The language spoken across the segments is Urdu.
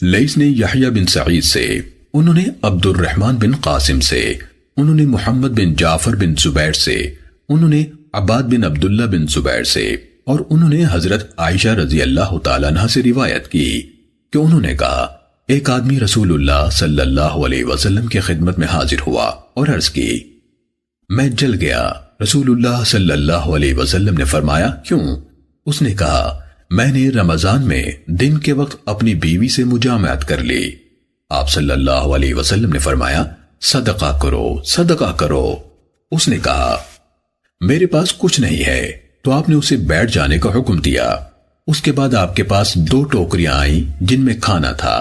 لیث نے یحییٰ بن سعید سے، انہوں نے عبد الرحمن بن قاسم سے، انہوں نے محمد بن جعفر بن زبیر سے، انہوں نے عباد بن عبداللہ بن زبیر سے، اور انہوں نے حضرت عائشہ رضی اللہ تعالیٰ عنہ سے روایت کی کہ انہوں نے کہا، ایک آدمی رسول اللہ صلی اللہ علیہ وسلم کی خدمت میں حاضر ہوا اور عرض کی، میں جل گیا۔ رسول اللہ صلی اللہ علیہ وسلم نے فرمایا، کیوں؟ اس نے کہا، میں نے رمضان میں دن کے وقت اپنی بیوی سے مجامعت کر لی۔ آپ صلی اللہ علیہ وسلم نے فرمایا، صدقہ کرو، صدقہ کرو۔ اس نے کہا، میرے پاس کچھ نہیں ہے، تو آپ نے اسے بیٹھ جانے کا حکم دیا۔ اس کے بعد آپ کے پاس 2 ٹوکریاں آئیں جن میں کھانا تھا،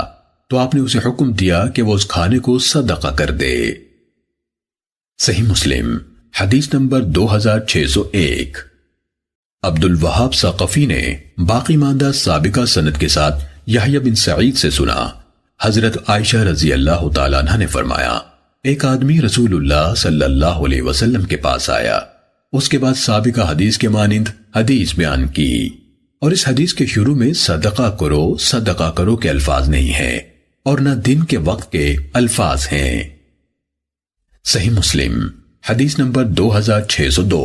تو آپ نے اسے حکم دیا کہ وہ اس کھانے کو صدقہ کر دے۔ صحیح مسلم حدیث نمبر 2601۔ عبد الوہاب ثقفی نے باقی ماندہ سابقہ سند کے ساتھ یحییٰ بن سعید سے سنا، حضرت عائشہ رضی اللہ تعالیٰ عنہ نے فرمایا، ایک آدمی رسول اللہ صلی اللہ علیہ وسلم کے پاس آیا۔ اس کے بعد سابقہ حدیث کے مانند حدیث بیان کی، اور اس حدیث کے شروع میں صدقہ کرو کے الفاظ نہیں ہیں، اور نہ دن کے وقت کے الفاظ ہیں۔ صحیح مسلم حدیث نمبر 2602۔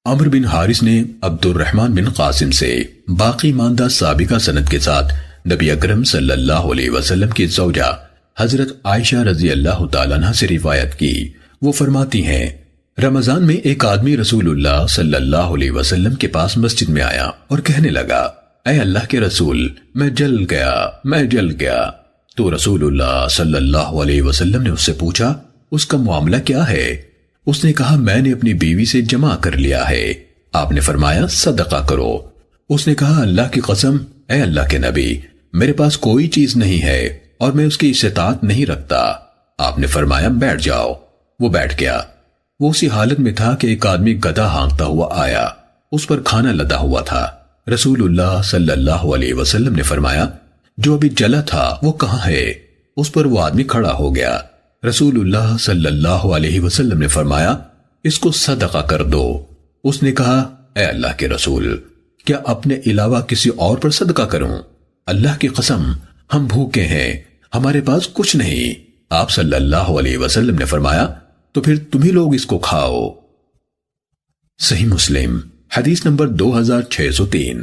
عمر بن حارث نے عبد الرحمن بن قاسم سے باقی ماندہ سابقہ سند کے ساتھ نبی اکرم صلی اللہ علیہ وسلم کی زوجہ حضرت عائشہ رضی اللہ تعالیٰ عنہ سے روایت کی۔ وہ فرماتی ہیں، رمضان میں ایک آدمی رسول اللہ صلی اللہ علیہ وسلم کے پاس مسجد میں آیا اور کہنے لگا، اے اللہ کے رسول، میں جل گیا۔ تو رسول اللہ صلی اللہ علیہ وسلم نے اس سے پوچھا، اس کا معاملہ کیا ہے؟ اس نے کہا، میں نے اپنی بیوی سے جمع کر لیا ہے۔ آپ نے فرمایا، صدقہ کرو۔ اس نے کہا، اللہ کی قسم، اے اللہ کے نبی، میرے پاس کوئی چیز نہیں ہے اور میں اس کی استطاعت نہیں رکھتا۔ آپ نے فرمایا، بیٹھ جاؤ۔ وہ بیٹھ گیا۔ وہ اسی حالت میں تھا کہ ایک آدمی گدھا ہانکتا ہوا آیا، اس پر کھانا لدا ہوا تھا۔ رسول اللہ صلی اللہ علیہ وسلم نے فرمایا، جو ابھی جلا تھا وہ کہاں ہے؟ اس پر وہ آدمی کھڑا ہو گیا۔ رسول اللہ صلی اللہ علیہ وسلم نے فرمایا، اس کو صدقہ کر دو۔ اس نے کہا، اے اللہ کے رسول، کیا اپنے علاوہ کسی اور پر صدقہ کروں؟ اللہ کی قسم، ہم بھوکے ہیں، ہمارے پاس کچھ نہیں۔ آپ صلی اللہ علیہ وسلم نے فرمایا، تو پھر تمہیں لوگ اس کو کھاؤ۔ صحیح مسلم حدیث نمبر 2603۔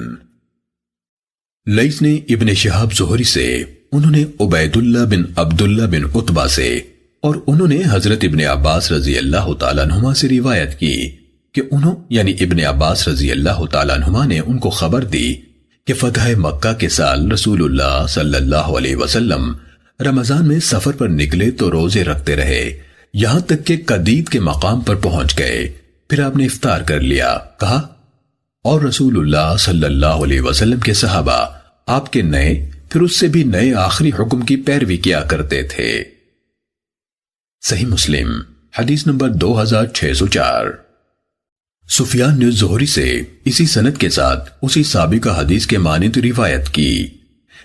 لیث نے ابن شہاب زہری سے، انہوں نے عبید اللہ بن عبداللہ بن عتبہ سے، اور انہوں نے حضرت ابن عباس رضی اللہ تعالیٰ عنہما سے روایت کی کہ انہوں یعنی ابن عباس رضی اللہ تعالیٰ عنہما نے ان کو خبر دی کہ فتح مکہ کے سال رسول اللہ صلی اللہ علیہ وسلم رمضان میں سفر پر نکلے تو روزے رکھتے رہے، یہاں تک کہ قدید کے مقام پر پہنچ گئے۔ پھر آپ نے افطار کر لیا۔ کہا، اور رسول اللہ صلی اللہ علیہ وسلم کے صحابہ آپ کے نئے پھر اس سے بھی نئے آخری حکم کی پیروی کیا کرتے تھے۔ صحیح مسلم حدیث نمبر 2604۔ سفیان نے زہری سے اسی سند کے ساتھ اسی سابقہ حدیث کے مانند روایت کی۔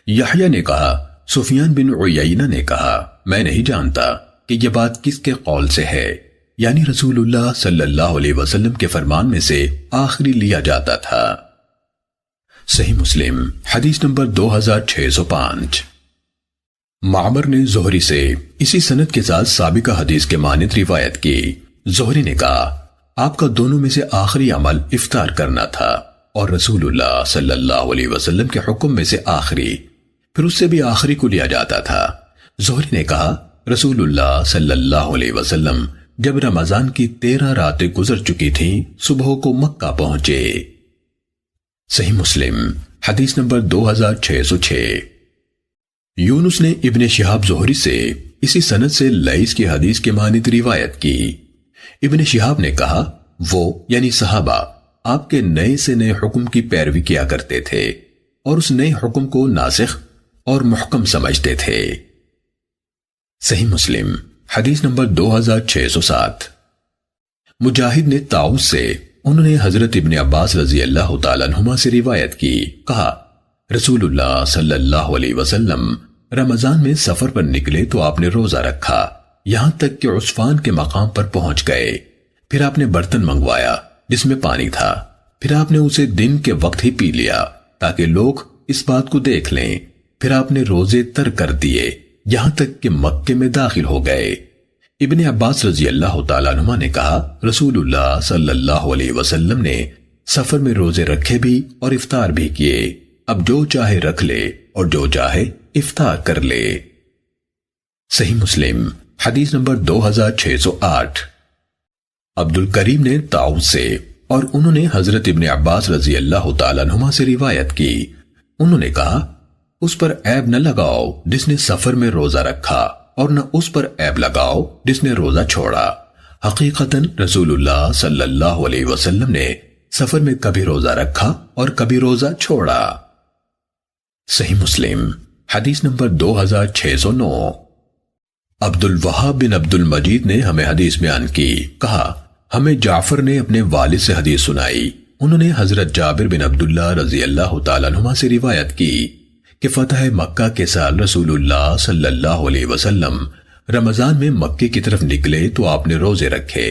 یحییٰ نے کہا، سفیان بن عیینہ نے کہا، میں نہیں جانتا کہ یہ بات کس کے قول سے ہے، یعنی رسول اللہ صلی اللہ علیہ وسلم کے فرمان میں سے آخری لیا جاتا تھا۔ صحیح مسلم حدیث نمبر 2605۔ معمر نے زہری سے اسی سند کے ساتھ سابقہ حدیث کے مانند روایت کی۔ زہری نے کہا، آپ کا دونوں میں سے آخری عمل افطار کرنا تھا، اور رسول اللہ صلی اللہ علیہ وسلم کے حکم میں سے آخری، پھر اس سے بھی آخری کو لیا جاتا تھا۔ زہری نے کہا، رسول اللہ صلی اللہ علیہ وسلم جب رمضان کی 13 راتیں گزر چکی تھیں، صبح کو مکہ پہنچے۔ صحیح مسلم حدیث نمبر 2606۔ یونس نے ابن شہاب زہری سے اسی سند سے لیث کی حدیث کے مانند روایت کی۔ ابن شہاب نے کہا، وہ یعنی صحابہ آپ کے نئے سے نئے حکم کی پیروی کیا کرتے تھے، اور اس نئے حکم کو ناسخ اور محکم سمجھتے تھے۔ صحیح مسلم حدیث نمبر 2607۔ مجاہد نے طاؤس سے، انہوں نے حضرت ابن عباس رضی اللہ تعالیٰ عنہما سے روایت کی، کہا، رسول اللہ صلی اللہ علیہ وسلم رمضان میں سفر پر نکلے تو آپ نے روزہ رکھا، یہاں تک کہ عسفان کے مقام پر پہنچ گئے۔ پھر آپ نے برتن منگوایا جس میں پانی تھا، پھر آپ نے اسے دن کے وقت ہی پی لیا تاکہ لوگ اس بات کو دیکھ لیں۔ پھر آپ نے روزے ترک کر دیے یہاں تک کہ مکے میں داخل ہو گئے۔ ابن عباس رضی اللہ تعالیٰ عنہ نے کہا رسول اللہ صلی اللہ علیہ وسلم نے سفر میں روزے رکھے بھی اور افطار بھی کیے، اب جو چاہے رکھ لے اور جو چاہے افطار کر لے۔ صحیح مسلم حدیث نمبر 2608۔ عبد الکریم نے طاؤس سے اور انہوں نے حضرت ابن عباس رضی اللہ تعالیٰ عنہما سے روایت کی، انہوں نے کہا اس پر عیب نہ لگاؤ جس نے سفر میں روزہ رکھا اور نہ اس پر عیب لگاؤ جس نے روزہ چھوڑا، حقیقتاً رسول اللہ صلی اللہ علیہ وسلم نے سفر میں کبھی روزہ رکھا اور کبھی روزہ چھوڑا۔ صحیح مسلم حدیث نمبر 2609۔ عبد الوہاب بن عبد المجید نے ہمیں حدیث بیان کی، کہا ہمیں جعفر نے اپنے والد سے حدیث سنائی، انہوں نے حضرت جابر بن عبداللہ رضی اللہ تعالیٰ عنہما سے روایت کی کہ فتح مکہ کے سال رسول اللہ صلی اللہ علیہ وسلم رمضان میں مکے کی طرف نکلے تو آپ نے روزے رکھے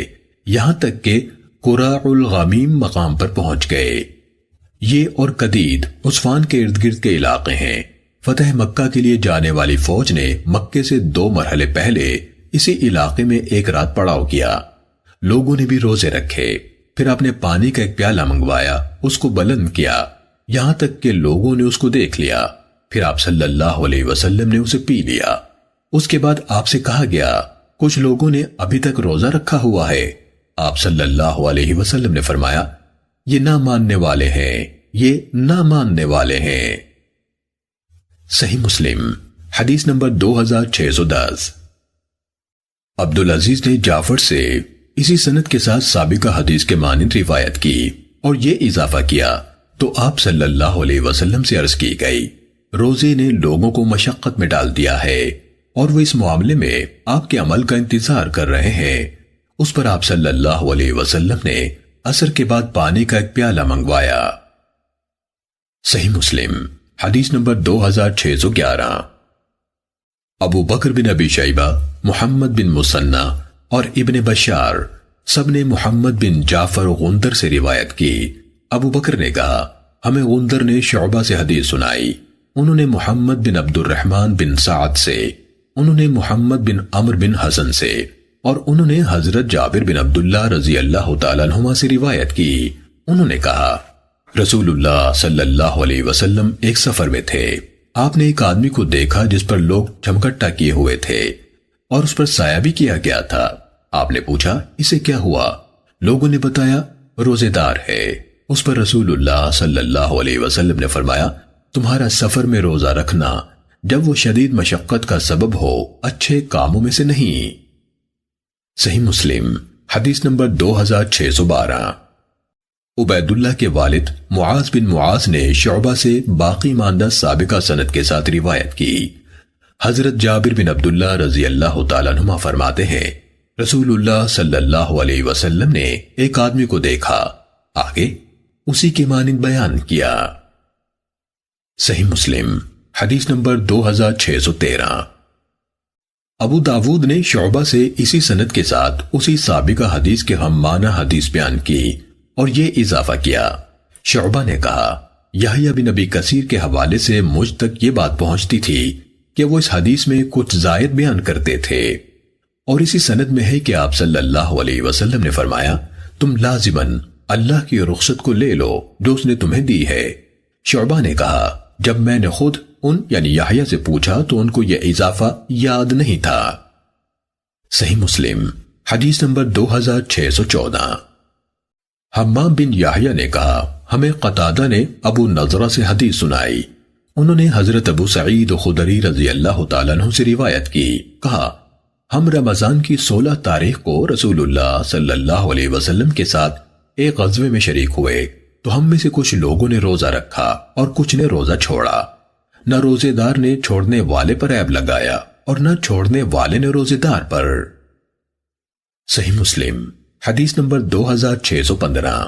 یہاں تک کہ قراء الغمیم مقام پر پہنچ گئے۔ یہ اور قدید عثفان کے ارد گرد کے علاقے ہیں۔ فتح مکہ کے لیے جانے والی فوج نے مکے سے 2 مرحلے پہلے اسی علاقے میں ایک رات پڑاؤ کیا۔ لوگوں نے بھی روزے رکھے، پھر آپ نے پانی کا ایک پیالہ منگوایا، اس کو بلند کیا یہاں تک کہ لوگوں نے اس کو دیکھ لیا، پھر آپ صلی اللہ علیہ وسلم نے اسے پی لیا۔ اس کے بعد آپ سے کہا گیا کچھ لوگوں نے ابھی تک روزہ رکھا ہوا ہے۔ آپ صلی اللہ علیہ وسلم نے فرمایا یہ نہ ماننے والے ہیں، یہ نہ ماننے والے ہیں۔ صحیح مسلم حدیث نمبر 2610۔ عبدالعزیز نے جعفر سے اسی سند کے ساتھ سابقہ حدیث کے مانند روایت کی اور یہ اضافہ کیا تو آپ صلی اللہ علیہ وسلم سے عرض کی گئی روزے نے لوگوں کو مشقت میں ڈال دیا ہے اور وہ اس معاملے میں آپ کے عمل کا انتظار کر رہے ہیں۔ اس پر آپ صلی اللہ علیہ وسلم نے عصر کے بعد پانی کا ایک پیالہ منگوایا۔ صحیح مسلم حدیث نمبر 2611۔ ابو بکر بن ابی شیبہ، محمد بن مثنی اور ابن بشار سب نے محمد بن جعفر غندر سے روایت کی۔ ابو بکر نے کہا ہمیں غندر نے شعبہ سے حدیث سنائی، انہوں نے محمد بن عبد الرحمن بن سعد سے، انہوں نے محمد بن عمر بن حسن سے اور انہوں نے حضرت جابر بن عبداللہ رضی اللہ تعالیٰ عنہما سے روایت کی۔ انہوں نے کہا رسول اللہ صلی اللہ علیہ وسلم ایک سفر میں تھے، آپ نے ایک آدمی کو دیکھا جس پر لوگ جمکٹا کیے ہوئے تھے اور اس پر سایہ بھی کیا گیا تھا۔ آپ نے پوچھا اسے کیا ہوا؟ لوگوں نے بتایا روزے دار ہے۔ اس پر رسول اللہ صلی اللہ علیہ وسلم نے فرمایا تمہارا سفر میں روزہ رکھنا جب وہ شدید مشقت کا سبب ہو اچھے کاموں میں سے نہیں۔ صحیح مسلم حدیث نمبر 2612۔ عبید اللہ کے والد معاذ بن معاذ نے شعبہ سے باقی ماندہ سابقہ سند کے ساتھ روایت کی۔ حضرت جابر بن عبداللہ رضی اللہ تعالیٰ عنہما فرماتے ہیں رسول اللہ صلی اللہ علیہ وسلم نے ایک آدمی کو دیکھا، آگے اسی کے مانند بیان کیا۔ صحیح مسلم حدیث نمبر 2613۔ ابو داود نے شعبہ سے اسی سند کے ساتھ اسی سابقہ حدیث کے ہم معنی حدیث بیان کی اور یہ اضافہ کیا۔ شعبہ نے کہا یحییٰ بن ابی کثیر کے حوالے سے مجھ تک یہ بات پہنچتی تھی کہ وہ اس حدیث میں کچھ زائد بیان کرتے تھے، اور اسی سند میں ہے کہ آپ صلی اللہ علیہ وسلم نے فرمایا تم لازماً اللہ کی رخصت کو لے لو جو اس نے تمہیں دی ہے۔ شعبہ نے کہا جب میں نے خود ان یعنی یحییٰ سے پوچھا تو ان کو یہ اضافہ یاد نہیں تھا۔ صحیح مسلم حدیث نمبر 2614۔ حمام بن یحییٰ نے کہا ہمیں قتادہ نے ابو نضرہ سے حدیث سنائی، انہوں نے حضرت ابو سعید خدری رضی اللہ تعالیٰ عنہ سے روایت کی، کہا ہم رمضان کی 16 تاریخ کو رسول اللہ صلی اللہ علیہ وسلم کے ساتھ ایک غزوے میں شریک ہوئے تو ہم میں سے کچھ لوگوں نے روزہ رکھا اور کچھ نے روزہ چھوڑا، نہ روزے دار نے چھوڑنے والے پر عیب لگایا اور نہ چھوڑنے والے نے روزے دار پر۔ صحیح مسلم حدیث نمبر 2615۔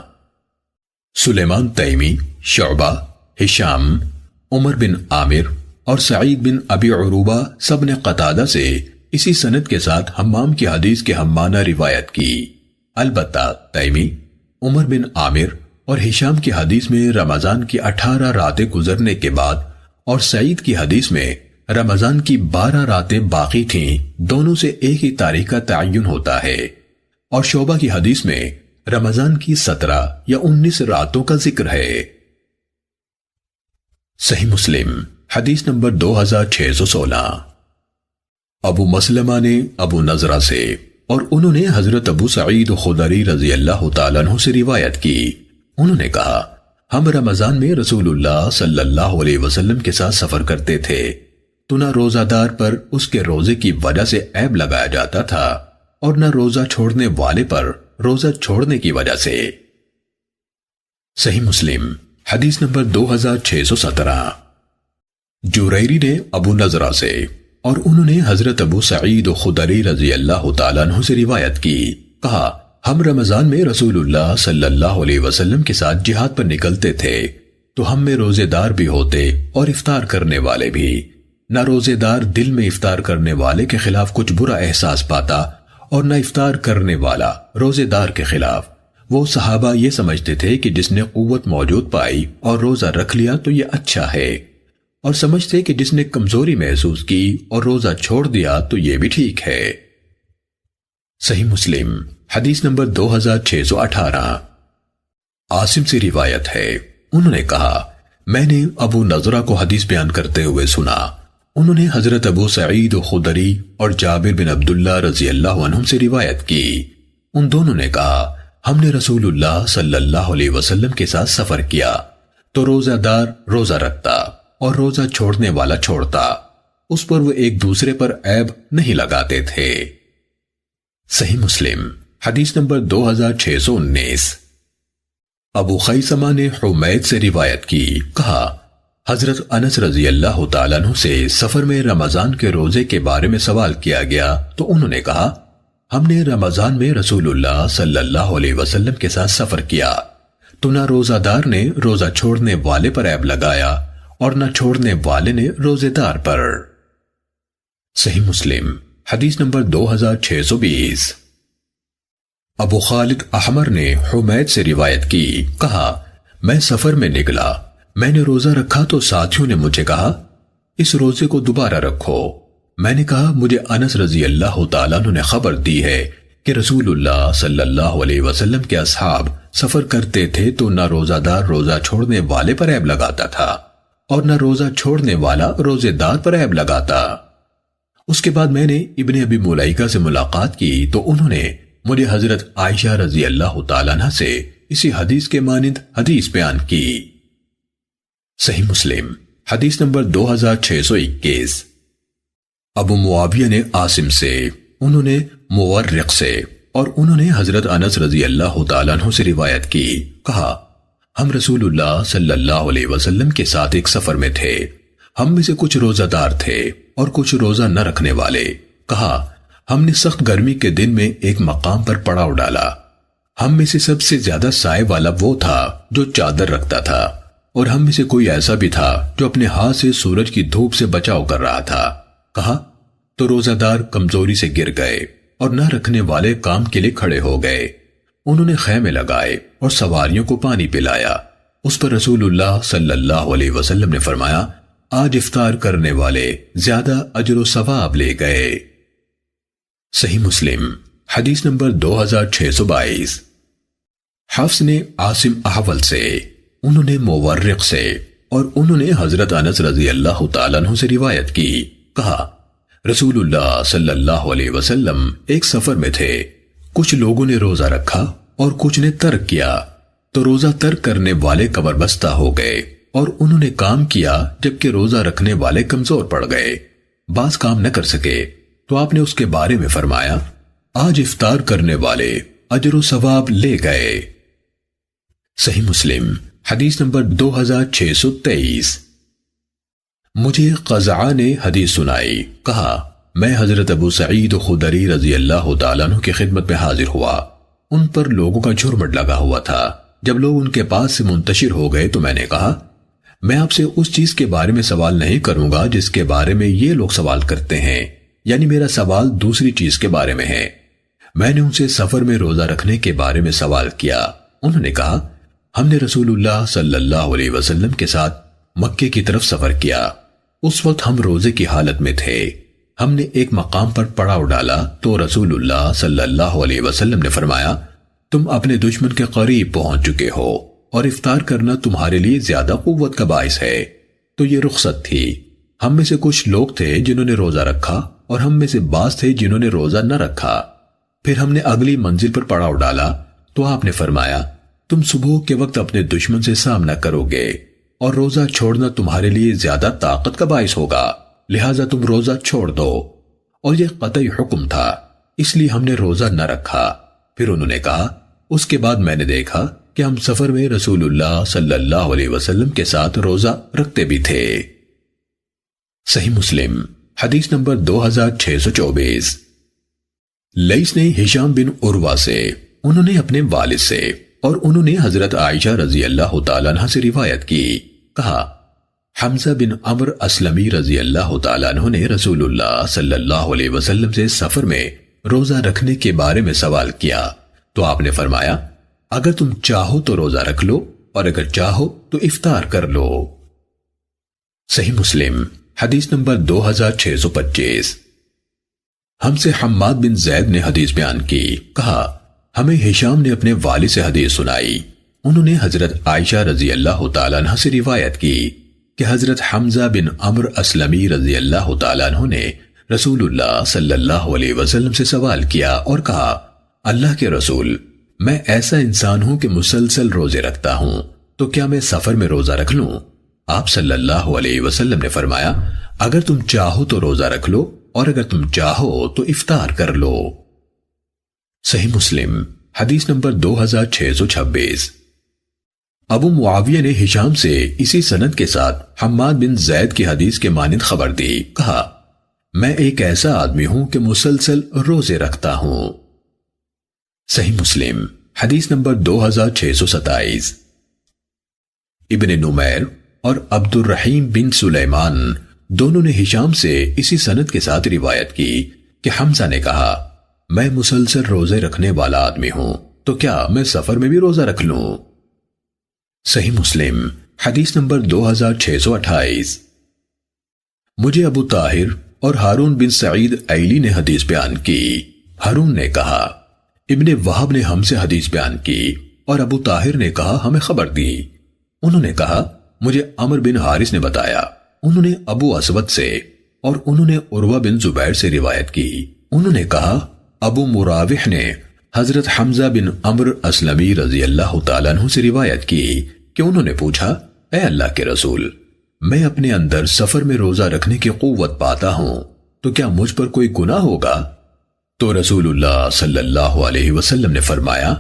سلیمان تیمی، شعبہ، ہشام، عمر بن عامر اور سعید بن ابی عروبہ سب نے قتادہ سے اسی سند کے ساتھ حمام کی حدیث کے ہم معنی روایت کی۔ البتہ تیمی، عمر بن عامر اور ہشام کی حدیث میں رمضان کی 18 راتیں گزرنے کے بعد اور سعید کی حدیث میں رمضان کی 12 راتیں باقی تھیں، دونوں سے ایک ہی تاریخ کا تعین ہوتا ہے، اور شعبہ کی حدیث میں رمضان کی 17 یا 19 راتوں کا ذکر ہے۔ صحیح مسلم حدیث نمبر 2616۔ ابو مسلمہ نے ابو نضرہ سے اور انہوں نے حضرت ابو سعید خدری رضی اللہ تعالیٰ عنہ سے روایت کی، انہوں نے کہا ہم رمضان میں رسول اللہ صلی اللہ علیہ وسلم کے ساتھ سفر کرتے تھے تو نہ روزہ دار پر اس کے روزے کی وجہ سے عیب لگایا جاتا تھا اور نہ روزہ چھوڑنے والے پر روزہ چھوڑنے کی وجہ سے۔ صحیح مسلم حدیث نمبر 2617۔ جریری نے ابو نضرہ سے اور انہوں نے حضرت ابو سعید خدری رضی اللہ تعالیٰ عنہ سے روایت کی، کہا ہم رمضان میں رسول اللہ صلی اللہ علیہ وسلم کے ساتھ جہاد پر نکلتے تھے تو ہم میں روزے دار بھی ہوتے اور افطار کرنے والے بھی، نہ روزے دار دل میں افطار کرنے والے کے خلاف کچھ برا احساس پاتا اور نہ افطار کرنے والا روزے دار کے خلاف۔ وہ صحابہ یہ سمجھتے تھے کہ جس نے قوت موجود پائی اور روزہ رکھ لیا تو یہ اچھا ہے، اور سمجھتے کہ جس نے کمزوری محسوس کی اور روزہ چھوڑ دیا تو یہ بھی ٹھیک ہے۔ صحیح مسلم حدیث نمبر 2618۔ عاصم سے روایت ہے، انہوں نے کہا میں نے ابو نضرہ کو حدیث بیان کرتے ہوئے سنا، انہوں نے حضرت ابو سعید خدری اور جابر بن عبداللہ رضی اللہ عنہم سے روایت کی، ان دونوں نے کہا ہم نے رسول اللہ صلی اللہ علیہ وسلم کے ساتھ سفر کیا تو روزہ دار روزہ رکھتا اور روزہ چھوڑنے والا چھوڑتا، اس پر وہ ایک دوسرے پر عیب نہیں لگاتے تھے۔ صحیح مسلم حدیث نمبر 2619۔ ابو خیثمہ نے حمید سے روایت کی، کہا حضرت انس رضی اللہ تعالیٰ عنہ سے سفر میں رمضان کے روزے کے بارے میں سوال کیا گیا تو انہوں نے کہا ہم نے رمضان میں رسول اللہ صلی اللہ علیہ وسلم کے ساتھ سفر کیا تو نہ روزہ دار نے روزہ چھوڑنے والے پر عیب لگایا اور نہ چھوڑنے والے نے روزے دار پر۔ صحیح مسلم حدیث نمبر 2620۔ ابو خالد احمر نے حمید سے روایت کی، کہا میں سفر میں نکلا، میں نے روزہ رکھا تو ساتھیوں نے مجھے کہا اس روزے کو دوبارہ رکھو، میں نے کہا مجھے انس رضی اللہ تعالیٰ عنہ نے خبر دی ہے کہ رسول اللہ صلی اللہ علیہ وسلم کے اصحاب سفر کرتے تھے تو نہ روزہ دار روزہ چھوڑنے والے پر عیب لگاتا تھا اور نہ روزہ چھوڑنے والا روزے دار پر عیب لگاتا۔ اس کے بعد میں نے ابن ابی ملیکہ سے ملاقات کی تو انہوں نے مجھے حضرت عائشہ رضی اللہ تعالیٰ عنہ سے اسی حدیث کے مانند حدیث بیان کی۔ صحیح مسلم حدیث نمبر 2621۔ ابو معاویہ نے عاصم سے، انہوں نے مورق سے اور انہوں نے حضرت انس رضی اللہ تعالیٰ عنہ سے روایت کی، کہا ہم رسول اللہ صلی اللہ علیہ وسلم کے ساتھ ایک سفر میں تھے، ہم میں سے کچھ روزہ دار تھے اور کچھ روزہ نہ رکھنے والے، کہا ہم نے سخت گرمی کے دن میں ایک مقام پر پڑاؤ ڈالا، ہم میں سے سب سے زیادہ سائے والا وہ تھا جو چادر رکھتا تھا اور ہم میں سے کوئی ایسا بھی تھا جو اپنے ہاتھ سے سورج کی دھوپ سے بچاؤ کر رہا تھا، کہا تو روزہ دار کمزوری سے گر گئے اور نہ رکھنے والے کام کے لیے کھڑے ہو گئے، انہوں نے خیمے لگائے اور سواریوں کو پانی پلایا، اس پر رسول اللہ صلی اللہ علیہ وسلم نے فرمایا آج افطار کرنے والے زیادہ اجر و ثواب لے گئے۔ صحیح مسلم حدیث نمبر 2622۔ حفص نے عاصم احول سے، انہوں نے مورق سے اور انہوں نے حضرت انس رضی اللہ تعالیٰ عنہ سے روایت کی، کہا رسول اللہ صلی اللہ علیہ وسلم ایک سفر میں تھے، کچھ لوگوں نے روزہ رکھا اور کچھ نے ترک کیا تو روزہ ترک کرنے والے کمر بستہ ہو گئے اور انہوں نے کام کیا جبکہ روزہ رکھنے والے کمزور پڑ گئے، بعض کام نہ کر سکے تو آپ نے اس کے بارے میں فرمایا آج افطار کرنے والے اجر و ثواب لے گئے۔ صحیح مسلم حدیث نمبر 2623۔ مجھے قزعہ نے حدیث سنائی، کہا میں حضرت ابو سعید خدری رضی اللہ تعالیٰ عنہ کی خدمت میں حاضر ہوا، ان پر لوگوں کا جھرمٹ لگا ہوا تھا، جب لوگ ان کے پاس سے منتشر ہو گئے تو میں نے کہا میں آپ سے اس چیز کے بارے میں سوال نہیں کروں گا جس کے بارے میں یہ لوگ سوال کرتے ہیں، یعنی میرا سوال دوسری چیز کے بارے میں ہے۔ میں نے ان سے سفر میں روزہ رکھنے کے بارے میں سوال کیا، انہوں نے کہا ہم نے رسول اللہ صلی اللہ علیہ وسلم کے ساتھ مکے کی طرف سفر کیا۔ اس وقت ہم روزے کی حالت میں تھے۔ ہم نے ایک مقام پر پڑاؤ ڈالا تو رسول اللہ صلی اللہ علیہ وسلم نے فرمایا، تم اپنے دشمن کے قریب پہنچ چکے ہو اور افطار کرنا تمہارے لیے زیادہ قوت کا باعث ہے۔ تو یہ رخصت تھی۔ ہم میں سے کچھ لوگ تھے جنہوں نے روزہ رکھا اور ہم میں سے بعض تھے جنہوں نے روزہ نہ رکھا۔ پھر ہم نے اگلی منزل پر پڑاؤ ڈالا تو آپ نے فرمایا، تم صبح کے وقت اپنے دشمن سے سامنا کرو گے اور روزہ چھوڑنا تمہارے لیے زیادہ طاقت کا باعث ہوگا، لہٰذا تم روزہ چھوڑ دو۔ اور یہ قطعی حکم تھا، اس لیے ہم نے روزہ نہ رکھا۔ پھر انہوں نے کہا، اس کے بعد میں نے دیکھا کہ ہم سفر میں رسول اللہ صلی اللہ علیہ وسلم کے ساتھ روزہ رکھتے بھی تھے۔ صحیح مسلم حدیث نمبر 2624۔ لیث نے ہشام بن عروہ سے، انہوں نے اپنے والد سے اور انہوں نے حضرت عائشہ رضی اللہ تعالیٰ عنہ سے روایت کی، کہا حمزہ بن عمرو اسلمی رضی اللہ تعالیٰ عنہ نے رسول اللہ صلی اللہ علیہ وسلم سے سفر میں روزہ رکھنے کے بارے میں سوال کیا تو آپ نے فرمایا، اگر تم چاہو تو روزہ رکھ لو اور اگر چاہو تو افطار کر لو۔ صحیح مسلم حدیث نمبر 2625۔ ہم سے حماد بن زید نے حدیث بیان کی، کہا ہمیں ہشام نے اپنے والد سے حدیث سنائی، انہوں نے حضرت عائشہ رضی اللہ تعالیٰ عنہ سے روایت کی کہ حضرت حمزہ بن عمرو اسلمی رضی اللہ تعالیٰ عنہ نے رسول اللہ صلی اللہ علیہ وسلم سے سوال کیا اور کہا، اللہ کے رسول، میں ایسا انسان ہوں کہ مسلسل روزے رکھتا ہوں، تو کیا میں سفر میں روزہ رکھ لوں؟ آپ صلی اللہ علیہ وسلم نے فرمایا، اگر تم چاہو تو روزہ رکھ لو اور اگر تم چاہو تو افطار کر لو۔ صحیح مسلم حدیث نمبر 2626۔ ابو معاویہ نے ہشام سے اسی سند کے ساتھ حماد بن زید کی حدیث کے مانند خبر دی، کہا میں ایک ایسا آدمی ہوں کہ مسلسل روزے رکھتا ہوں۔ صحیح مسلم حدیث نمبر 2627۔ ابن نمیر اور عبد الرحیم بن سلیمان دونوں نے ہشام سے اسی سند کے ساتھ روایت کی کہ حمزہ نے کہا، میں مسلسل روزے رکھنے والا آدمی ہوں، تو کیا میں سفر میں بھی روزہ رکھ لوں؟ صحیح مسلم حدیث نمبر 2628۔ مجھے ابو طاہر اور ہارون بن سعید ایلی نے حدیث بیان کی۔ ہارون نے کہا، ابن وہب نے ہم سے حدیث بیان کی اور ابو طاہر نے کہا ہمیں خبر دی۔ انہوں نے کہا، مجھے عمر بن حارث نے بتایا، انہوں نے ابو اسود سے اور انہوں نے عروہ بن زبیر سے روایت کی۔ انہوں نے کہا، ابو مراوح نے حضرت حمزہ بن عمرو اسلمی رضی اللہ تعالیٰ عنہ سے روایت کی کہ انہوں نے پوچھا، اے اللہ کے رسول، میں اپنے اندر سفر میں روزہ رکھنے کی قوت پاتا ہوں، تو کیا مجھ پر کوئی گناہ ہوگا؟ تو رسول اللہ صلی اللہ علیہ وسلم نے فرمایا،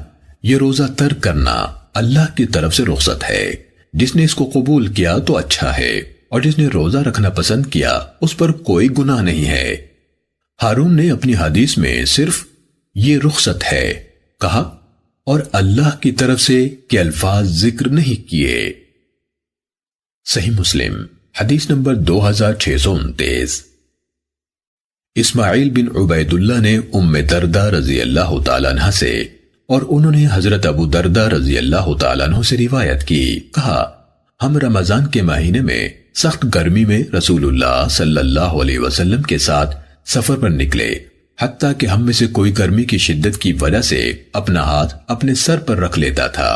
یہ روزہ ترک کرنا اللہ کی طرف سے رخصت ہے، جس نے اس کو قبول کیا تو اچھا ہے اور جس نے روزہ رکھنا پسند کیا اس پر کوئی گناہ نہیں ہے۔ ہارون نے اپنی حدیث میں صرف یہ رخصت ہے کہا اور اللہ کی طرف سے کے الفاظ ذکر نہیں کیے۔ صحیح مسلم حدیث نمبر 2629۔ اسماعیل بن عبید اللہ نے ام دردہ رضی اللہ تعالیٰ عنہ سے اور انہوں نے حضرت ابو دردہ رضی اللہ تعالیٰ عنہ سے روایت کی، کہا ہم رمضان کے مہینے میں سخت گرمی میں رسول اللہ صلی اللہ علیہ وسلم کے ساتھ سفر پر نکلے، حتیٰ کہ ہم میں سے کوئی گرمی کی شدت کی وجہ سے اپنا ہاتھ اپنے سر پر رکھ لیتا تھا،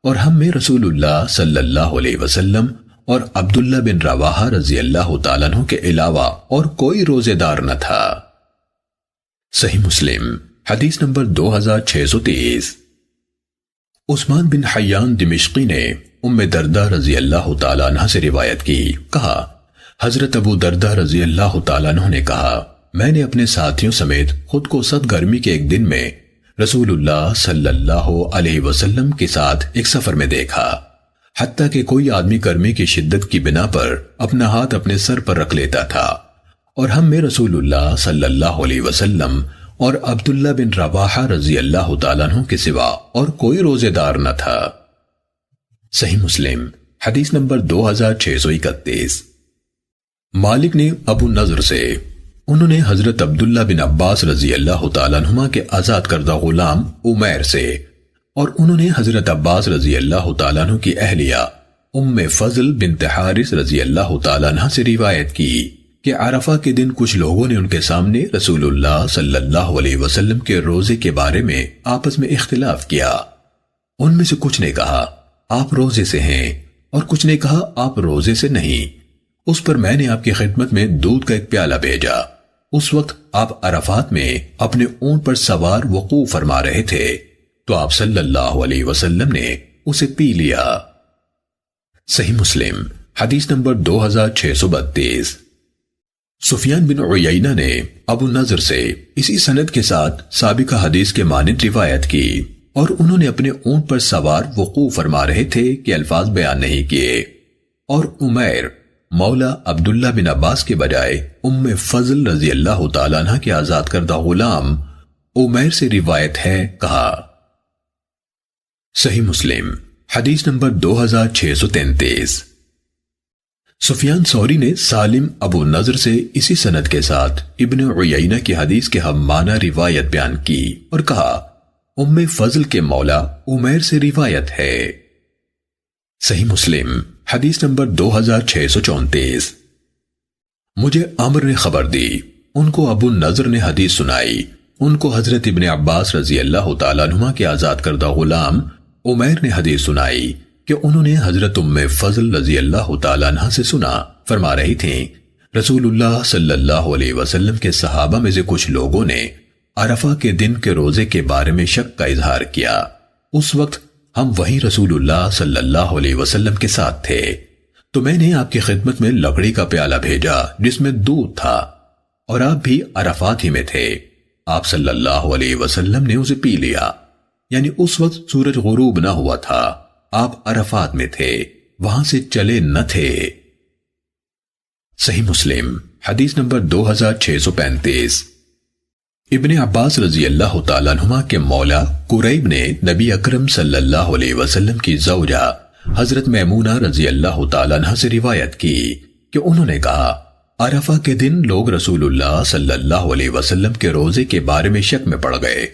اور ہم میں رسول اللہ صلی اللہ علیہ وسلم اور عبداللہ بن رواحہ رضی اللہ تعالیٰ عنہ کے علاوہ اور کوئی روزے دار نہ تھا۔ صحیح مسلم حدیث نمبر 2630۔ عثمان بن حیان دمشقی نے ام دردہ رضی اللہ تعالیٰ عنہ سے روایت کی، کہا حضرت ابو دردہ رضی اللہ تعالیٰ عنہ نے کہا، میں نے اپنے ساتھیوں سمیت خود کو سخت گرمی کے ایک دن میں رسول اللہ صلی اللہ علیہ وسلم کے ساتھ ایک سفر میں دیکھا، حتیٰ کہ کوئی آدمی گرمی کی شدت کی بنا پر اپنا ہاتھ اپنے سر پر رکھ لیتا تھا، اور ہم میں رسول اللہ صلی اللہ علیہ وسلم اور عبداللہ بن رواحہ رضی اللہ تعالیٰ عنہ کے سوا اور کوئی روزے دار نہ تھا۔ صحیح مسلم حدیث نمبر 2631۔ مالک نے ابو نضر سے، انہوں نے حضرت عبداللہ بن عباس رضی اللہ تعالیٰ عنہما کے آزاد کردہ غلام عمیر سے، اور انہوں نے حضرت عباس رضی اللہ تعالیٰ عنہ کی اہلیہ فضل بنت حارث رضی اللہ تعالیٰ عنہ سے روایت کی کہ عرفہ کے دن کچھ لوگوں نے ان کے سامنے رسول اللہ صلی اللہ علیہ وسلم کے روزے کے بارے میں آپس میں اختلاف کیا۔ ان میں سے کچھ نے کہا آپ روزے سے ہیں اور کچھ نے کہا آپ روزے سے نہیں۔ اس پر میں نے آپ کی خدمت میں دودھ کا ایک پیالہ بھیجا۔ اس وقت آپ عرفات میں اپنے اونٹ پر سوار وقوف فرما رہے تھے تو آپ صلی اللہ علیہ وسلم نے اسے پی لیا۔ صحیح مسلم حدیث نمبر 2632۔ سفیان بن عیینہ نے ابو نضر سے اسی سند کے ساتھ سابقہ حدیث کے مانند روایت کی اور انہوں نے اپنے اونٹ پر سوار وقوف فرما رہے تھے کہ الفاظ بیان نہیں کیے، اور عمیر مولا عبداللہ بن عباس کے بجائے فضل رضی اللہ تعالیٰ عنہ کے آزاد کردہ غلام عمیر سے روایت ہے کہا۔ صحیح مسلم حدیث نمبر 2633۔ سفیان ثوری نے سالم ابو نضر سے اسی سند کے ساتھ ابن عیینہ کی حدیث کے ہم معنی روایت بیان کی اور کہا فضل کے مولا عمیر سے روایت ہے۔ صحیح مسلم حدیث نمبر 2634۔ مجھے عمر نے خبر دی، ان کو ابو نضر نے حدیث سنائی، ان کو حضرت ابن عباس رضی اللہ تعالیٰ عنہما کے آزاد کردہ غلام عمیر نے حدیث سنائی کہ انہوں نے حضرت فضل رضی اللہ تعالیٰ عنہ سے سنا، فرما رہی تھیں رسول اللہ صلی اللہ علیہ وسلم کے صحابہ میں سے کچھ لوگوں نے عرفہ کے دن کے روزے کے بارے میں شک کا اظہار کیا۔ اس وقت ہم وہیں رسول اللہ صلی اللہ علیہ وسلم کے ساتھ تھے تو میں نے آپ کی خدمت میں لکڑی کا پیالہ بھیجا جس میں دودھ تھا، اور آپ بھی عرفات ہی میں تھے۔ آپ صلی اللہ علیہ وسلم نے اسے پی لیا، یعنی اس وقت سورج غروب نہ ہوا تھا، آپ عرفات میں تھے، وہاں سے چلے نہ تھے۔ صحیح مسلم حدیث نمبر 2635۔ ابن عباس رضی اللہ تعالیٰ عنہما کے مولا قریب نے نبی اکرم صلی اللہ علیہ وسلم کی زوجہ حضرت میمونہ رضی اللہ تعالیٰ عنہ سے روایت کی کہ انہوں نے کہا عرفہ کے دن لوگ رسول اللہ صلی اللہ علیہ وسلم کے روزے کے بارے میں شک میں پڑ گئے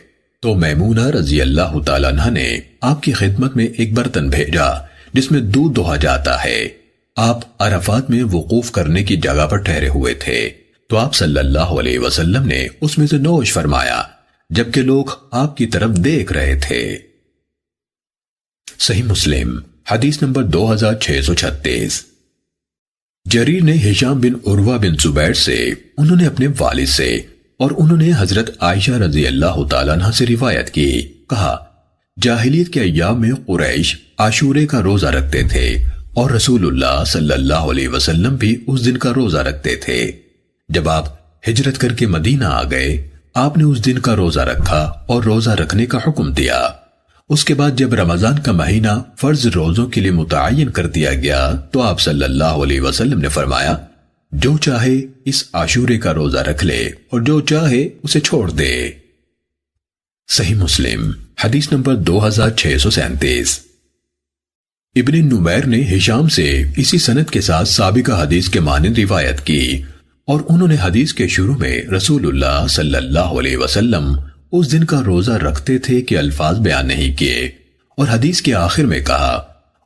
تو میمونہ رضی اللہ تعالیٰ عنہ نے آپ کی خدمت میں ایک برتن بھیجا جس میں دودھ دہا جاتا ہے۔ آپ عرفات میں وقوف کرنے کی جگہ پر ٹھہرے ہوئے تھے تو آپ صلی اللہ علیہ وسلم نے اس میں سے نوش فرمایا جبکہ لوگ آپ کی طرف دیکھ رہے تھے۔ صحیح مسلم حدیث نمبر 2636۔ جریر نے ہشام بن عروہ بن زبیر سے، انہوں نے اپنے والد سے اور انہوں نے حضرت عائشہ رضی اللہ تعالیٰ عنہ سے روایت کی، کہا جاہلیت کے ایام میں قریش عاشورے کا روزہ رکھتے تھے اور رسول اللہ صلی اللہ علیہ وسلم بھی اس دن کا روزہ رکھتے تھے۔ جب آپ ہجرت کر کے مدینہ آ گئے، آپ نے اس دن کا روزہ رکھا اور روزہ رکھنے کا حکم دیا۔ اس کے بعد جب رمضان کا مہینہ فرض روزوں کے لیے متعین کر دیا گیا تو آپ صلی اللہ علیہ وسلم نے فرمایا جو چاہے اس عاشورے کا روزہ رکھ لے اور جو چاہے اسے چھوڑ دے۔ صحیح مسلم حدیث نمبر 2637۔ ابن نمیر نے ہشام سے اسی سند کے ساتھ سابقہ حدیث کے مانند روایت کی اور انہوں نے حدیث کے شروع میں رسول اللہ صلی اللہ علیہ وسلم اس دن کا روزہ رکھتے تھے کہ الفاظ بیان نہیں کیے، اور حدیث کے آخر میں کہا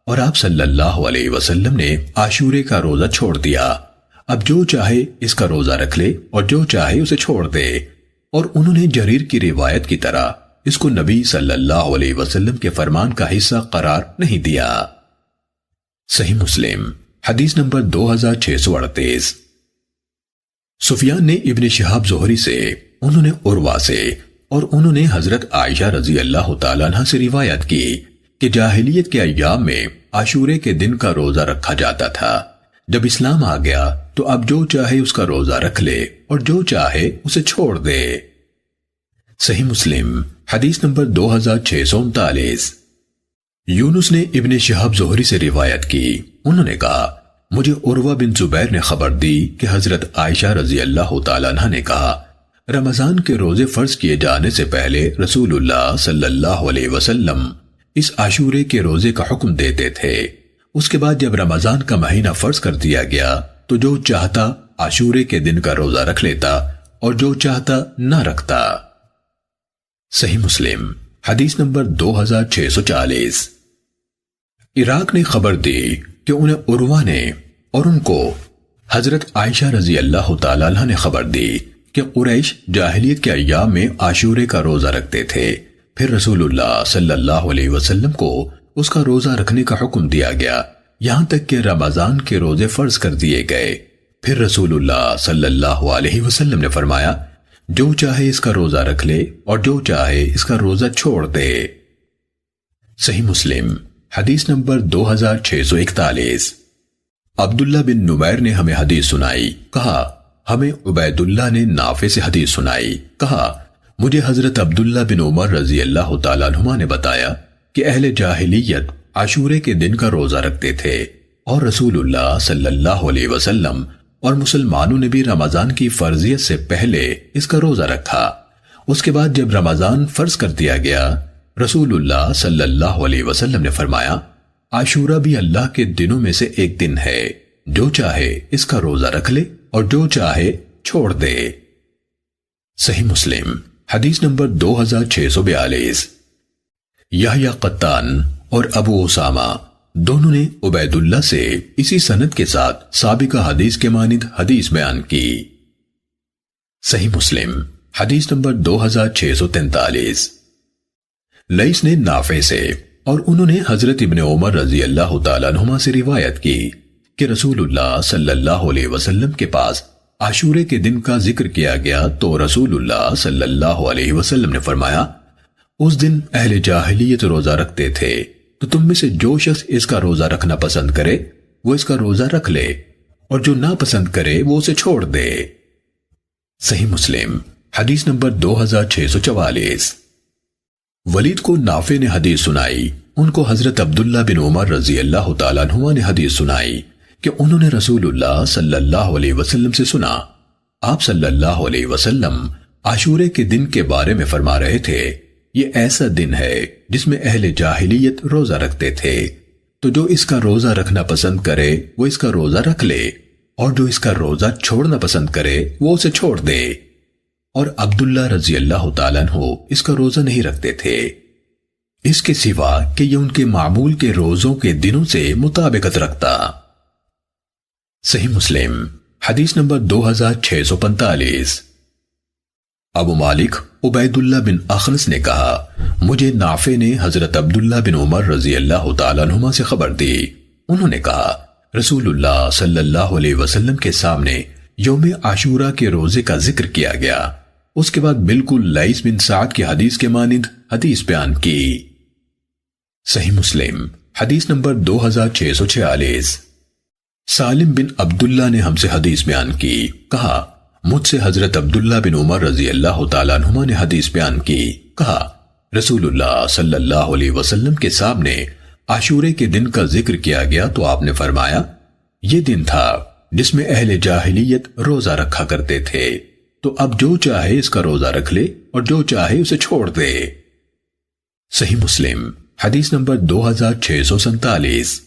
اور آپ صلی اللہ علیہ وسلم نے عاشورے کا روزہ چھوڑ دیا، اب جو چاہے اس کا روزہ رکھ لے اور جو چاہے اسے چھوڑ دے، اور انہوں نے جریر کی روایت کی طرح اس کو نبی صلی اللہ علیہ وسلم کے فرمان کا حصہ قرار نہیں دیا۔ صحیح مسلم حدیث نمبر 2638۔ سفیان نے ابن شہاب زہری سے، انہوں نے عروہ سے اور انہوں نے حضرت عائشہ رضی اللہ تعالیٰ عنہ سے روایت کی کہ جاہلیت کے ایام میں عاشورے کے دن کا روزہ رکھا جاتا تھا، جب اسلام آ گیا تو اب جو چاہے اس کا روزہ رکھ لے اور جو چاہے اسے چھوڑ دے۔ صحیح مسلم حدیث نمبر 2639۔ یونس نے ابن شہاب زہری سے روایت کی، انہوں نے کہا مجھے عروہ بن زبیر نے خبر دی کہ حضرت عائشہ رضی اللہ تعالیٰ عنہ نے کہا رمضان کے روزے فرض کیے جانے سے پہلے رسول اللہ صلی اللہ علیہ وسلم اس عاشورے کے روزے کا حکم دیتے تھے، اس کے بعد جب رمضان کا مہینہ فرض کر دیا گیا تو جو چاہتا عاشورے کے دن کا روزہ رکھ لیتا اور جو چاہتا نہ رکھتا۔ صحیح مسلم حدیث نمبر 2640۔ عراق نے خبر دی کہ انہیں عروہ نے اور ان کو حضرت عائشہ رضی اللہ تعالیٰ عنہ نے خبر دی کہ قریش جاہلیت کے ایام میں عاشورے کا روزہ رکھتے تھے۔ پھر رسول اللہ صلی اللہ علیہ وسلم کو اس کا روزہ رکھنے کا حکم دیا گیا، یہاں تک کہ رمضان کے روزے فرض کر دیے گئے۔ پھر رسول اللہ صلی اللہ علیہ وسلم نے فرمایا، جو چاہے اس کا روزہ رکھ لے اور جو چاہے اس کا روزہ چھوڑ دے۔ صحیح مسلم حدیث نمبر 2641۔ عبداللہ بن نمیر نے ہمیں حدیث سنائی، کہا ہمیں عبید اللہ نے نافع سے حدیث سنائی، کہا مجھے حضرت عبداللہ بن عمر رضی اللہ تعالیٰ عنہما نے بتایا کہ اہل جاہلیت عاشورے کے دن کا روزہ رکھتے تھے، اور رسول اللہ صلی اللہ علیہ وسلم اور مسلمانوں نے بھی رمضان کی فرضیت سے پہلے اس کا روزہ رکھا۔ اس کے بعد جب رمضان فرض کر دیا گیا، رسول اللہ صلی اللہ علیہ وسلم نے فرمایا، عاشورہ بھی اللہ کے دنوں میں سے ایک دن ہے، جو چاہے اس کا روزہ رکھ لے اور جو چاہے چھوڑ دے۔ صحیح مسلم حدیث نمبر 2642۔ یحییٰ قطان اور ابو اسامہ دونوں نے عبید اللہ سے اسی سند کے ساتھ سابقہ حدیث کے مانند حدیث بیان کی۔ صحیح مسلم حدیث نمبر 2643۔ لیث نے نافع سے اور انہوں نے حضرت ابن عمر رضی اللہ تعالیٰ عنہما سے روایت کی کہ رسول اللہ صلی اللہ علیہ وسلم کے پاس عاشورے کے دن کا ذکر کیا گیا تو رسول اللہ صلی اللہ علیہ وسلم نے فرمایا، اس دن اہل جاہلیت روزہ رکھتے تھے، تو تم میں سے جو شخص اس کا روزہ رکھنا پسند کرے وہ اس کا روزہ رکھ لے، اور جو نہ پسند کرے وہ اسے چھوڑ دے۔ صحیح مسلم حدیث نمبر 2644۔ ولید کو نافع نے حدیث سنائی، ان کو حضرت عبداللہ بن عمر رضی اللہ تعالیٰ عنہما نے حدیث سنائی کہ انہوں نے رسول اللہ صلی اللہ علیہ وسلم سے سنا، آپ صلی اللہ علیہ وسلم عاشورے کے دن کے بارے میں فرما رہے تھے، یہ ایسا دن ہے جس میں اہل جاہلیت روزہ رکھتے تھے، تو جو اس کا روزہ رکھنا پسند کرے وہ اس کا روزہ رکھ لے، اور جو اس کا روزہ چھوڑنا پسند کرے وہ اسے چھوڑ دے۔ اور عبداللہ رضی اللہ تعالیٰ عنہ اس کا روزہ نہیں رکھتے تھے، اس کے سوا کہ یہ ان کے معمول کے روزوں کے دنوں سے مطابقت رکھتا۔ صحیح مسلم حدیث نمبر 2645۔ ابو مالک عبید اللہ بن اخنس نے کہا، مجھے نافع نے حضرت عبداللہ بن عمر رضی اللہ تعالیٰ عنہما سے خبر دی، انہوں نے کہا رسول اللہ صلی اللہ علیہ وسلم کے سامنے یوم عاشورہ کے روزے کا ذکر کیا گیا، اس کے بعد بالکل لیث بن سعد کی حدیث کے مانند حدیث بیان کی۔ صحیح مسلم حدیث نمبر 2646۔ سالم بن عبداللہ نے ہم سے حدیث بیان کی، کہا مجھ سے حضرت عبداللہ بن عمر رضی اللہ تعالیٰ عنہما نے حدیث بیان کی، کہا رسول اللہ صلی اللہ علیہ وسلم کے سامنے عاشورے کے دن کا ذکر کیا گیا تو آپ نے فرمایا، یہ دن تھا جس میں اہل جاہلیت روزہ رکھا کرتے تھے، تو اب جو چاہے اس کا روزہ رکھ لے اور جو چاہے اسے چھوڑ دے۔ صحیح مسلم حدیث نمبر 2647۔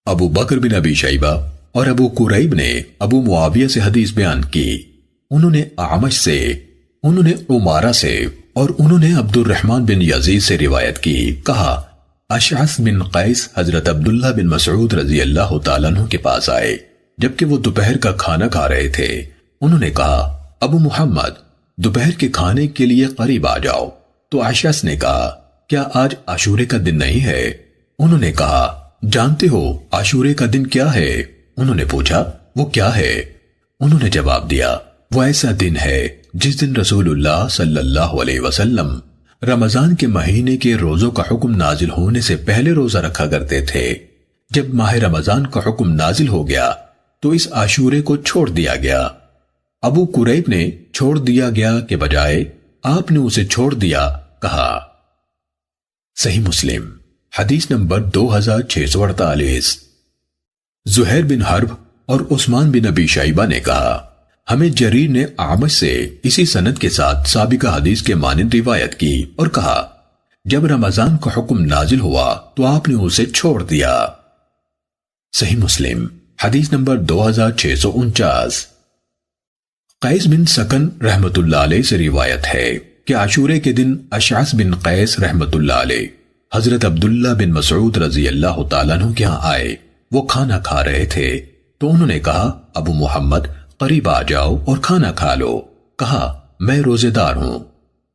ابو بکر بن ابی شیبہ اور ابو قریب نے ابو معاویہ سے حدیث بیان کی، انہوں نے اعمش سے، انہوں نے عمارہ سے اور انہوں نے عبد الرحمن بن یزید سے روایت کی، کہا اشعث بن قیس حضرت عبداللہ بن مسعود رضی اللہ تعالیٰ عنہ کے پاس آئے جبکہ وہ دوپہر کا کھانا کھا رہے تھے۔ انہوں نے کہا ابو محمد دوپہر کے کھانے کے لیے قریب آ جاؤ، تو اشعث نے کہا کیا آج عاشورے کا دن نہیں ہے؟ انہوں نے کہا جانتے ہو عاشورے کا دن کیا ہے؟ انہوں نے پوچھا وہ کیا ہے؟ انہوں نے جواب دیا وہ ایسا دن ہے جس دن رسول اللہ صلی اللہ علیہ وسلم رمضان کے مہینے کے روزوں کا حکم نازل ہونے سے پہلے روزہ رکھا کرتے تھے، جب ماہ رمضان کا حکم نازل ہو گیا تو اس عاشورے کو چھوڑ دیا گیا۔ ابو قریب نے چھوڑ دیا گیا کے بجائے آپ نے اسے چھوڑ دیا کہا۔ صحیح مسلم حدیث نمبر 2648۔ زہیر بن حرب اور عثمان بن ابی شیبہ نے کہا ہمیں جریر نے اعمش سے اسی سند کے ساتھ سابقہ حدیث کے مانند روایت کی اور کہا جب رمضان کا حکم نازل ہوا تو آپ نے اسے چھوڑ دیا۔ صحیح مسلم حدیث نمبر 2649۔ قیس بن سکن رحمت اللہ علیہ سے روایت ہے کہ عاشورے کے دن اشعث بن قیس رحمت اللہ علیہ حضرت عبداللہ بن مسعود رضی اللہ تعالیٰ عنہ کے ہاں آئے۔ وہ کھانا کھا رہے تھے تو انہوں نے کہا ابو محمد قریب آ جاؤ اور کھانا کھا لو۔ کہا میں روزے دار ہوں۔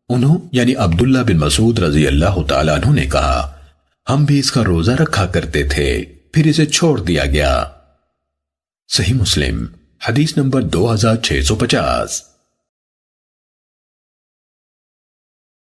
انہوں یعنی عبداللہ بن مسعود رضی اللہ تعالیٰ عنہ نے کہا ہم بھی اس کا روزہ رکھا کرتے تھے پھر اسے چھوڑ دیا گیا۔ صحیح مسلم حدیث نمبر 2650۔